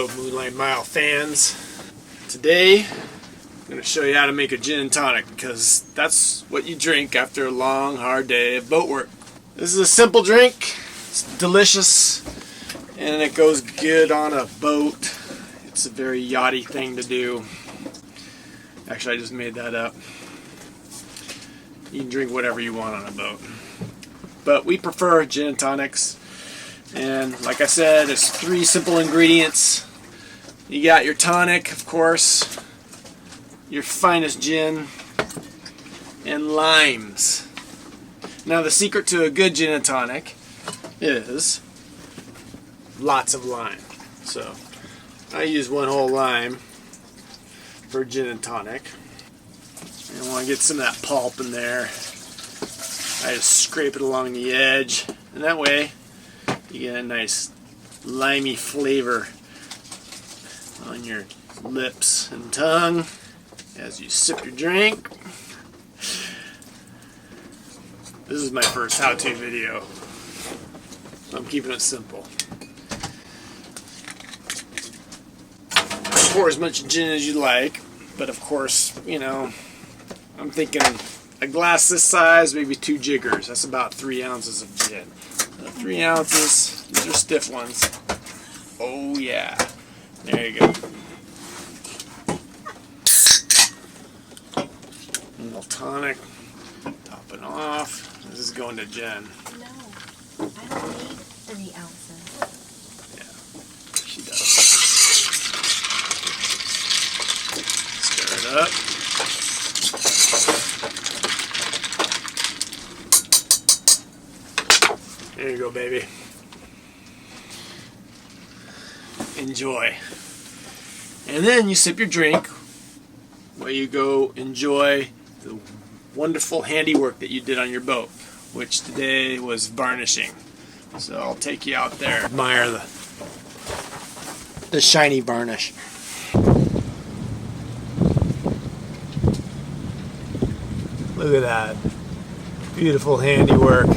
Hello Moonlight Mile fans. Today I'm going to show you how to make a gin and tonic because that's what you drink after a long hard day of boat work. This is a simple drink, it's delicious, and it goes good on a boat. It's a very yachty thing to do. Actually, I just made that up. You can drink whatever you want on a boat, but we prefer gin and tonics. And like I said, there's 3 simple ingredients. You got your tonic, of course, your finest gin, and limes. Now the secret to a good gin and tonic is lots of lime. So I use 1 whole lime for gin and tonic. And I want to get some of that pulp in there. I just scrape it along the edge, and that way you get a nice limey flavor on your lips and tongue as you sip your drink. This is my first how-to video, so I'm keeping it simple. Pour as much gin as you like, but of course, you know, I'm thinking a glass this size, maybe 2 jiggers. That's about 3 ounces of gin. 3 ounces. These are stiff ones. Oh yeah. There you go. A little tonic. Topping off. This is going to gin. No, I don't need 3 ounces. Yeah, she does. Stir it up. There you go, baby. Enjoy. And then you sip your drink while you go enjoy the wonderful handiwork that you did on your boat, which today was varnishing. So I'll take you out there, admire the shiny varnish. Look at that. Beautiful handiwork.